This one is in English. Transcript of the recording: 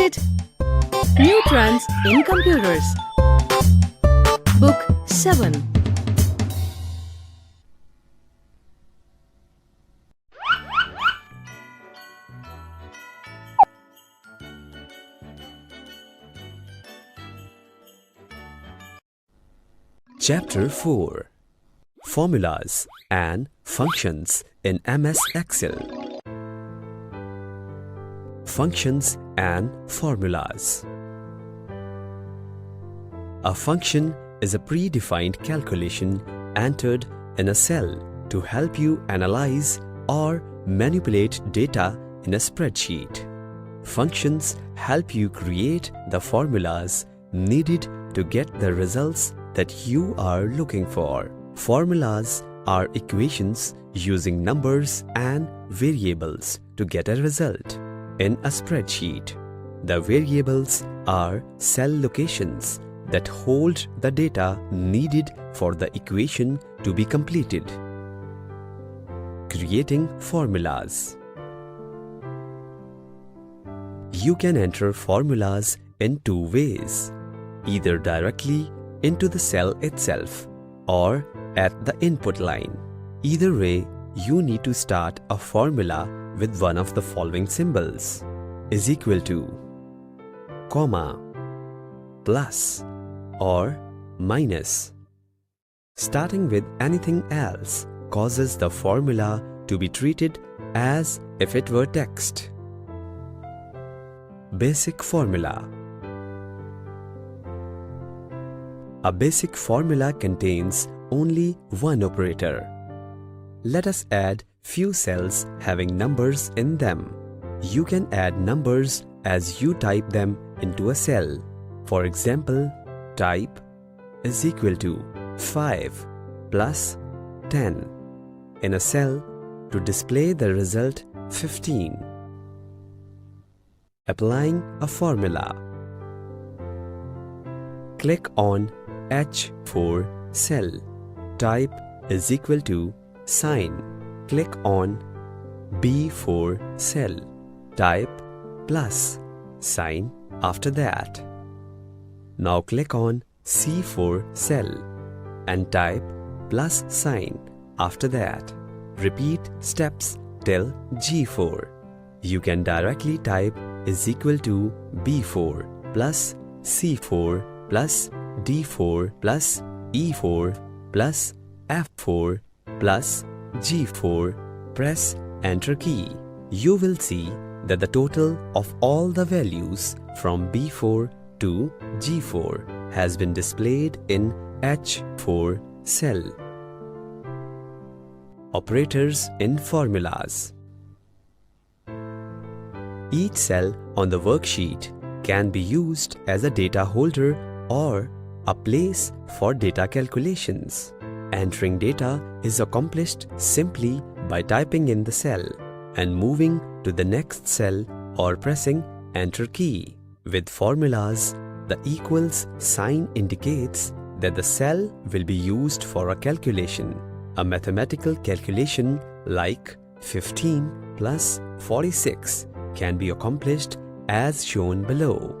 Candid. New Trends in Computers. Book 7. Chapter 4. Formulas and Functions in MS Excel. Functions and Formulas. A function is a predefined calculation entered in a cell to help you analyze or manipulate data in a spreadsheet. Functions help you create the formulas needed to get the results that you are looking for. Formulas are equations using numbers and variables to get a result in a spreadsheet. The variables are cell locations that hold the data needed for the equation to be completed. Creating formulas. You can enter formulas in two ways, either directly into the cell itself or at the input line. Either way, you need to start a formula with one of the following symbols: is equal to, comma, plus, or minus. Starting with anything else causes the formula to be treated as if it were text. Basic formula. A basic formula contains only one operator. Let us add few cells having numbers in them. You can add numbers as you type them into a cell. For example, type is equal to 5 plus 10 in a cell to display the result 15. Applying a formula. Click on H4 cell. Type is equal to sign. Click on B4 cell. Type plus sign after that. Now click on C4 cell and type plus sign after that. Repeat steps till G4. You can directly type is equal to B4 plus C4 plus D4 plus E4 plus F4 plus G4. Press Enter key. You will see that the total of all the values from B4 to G4 has been displayed in H4 cell. Operators in formulas. Each cell on the worksheet can be used as a data holder or a place for data calculations. Entering data is accomplished simply by typing in the cell and moving to the next cell or pressing Enter key. With formulas, the equals sign indicates that the cell will be used for a calculation. A mathematical calculation like 15 plus 46 can be accomplished as shown below.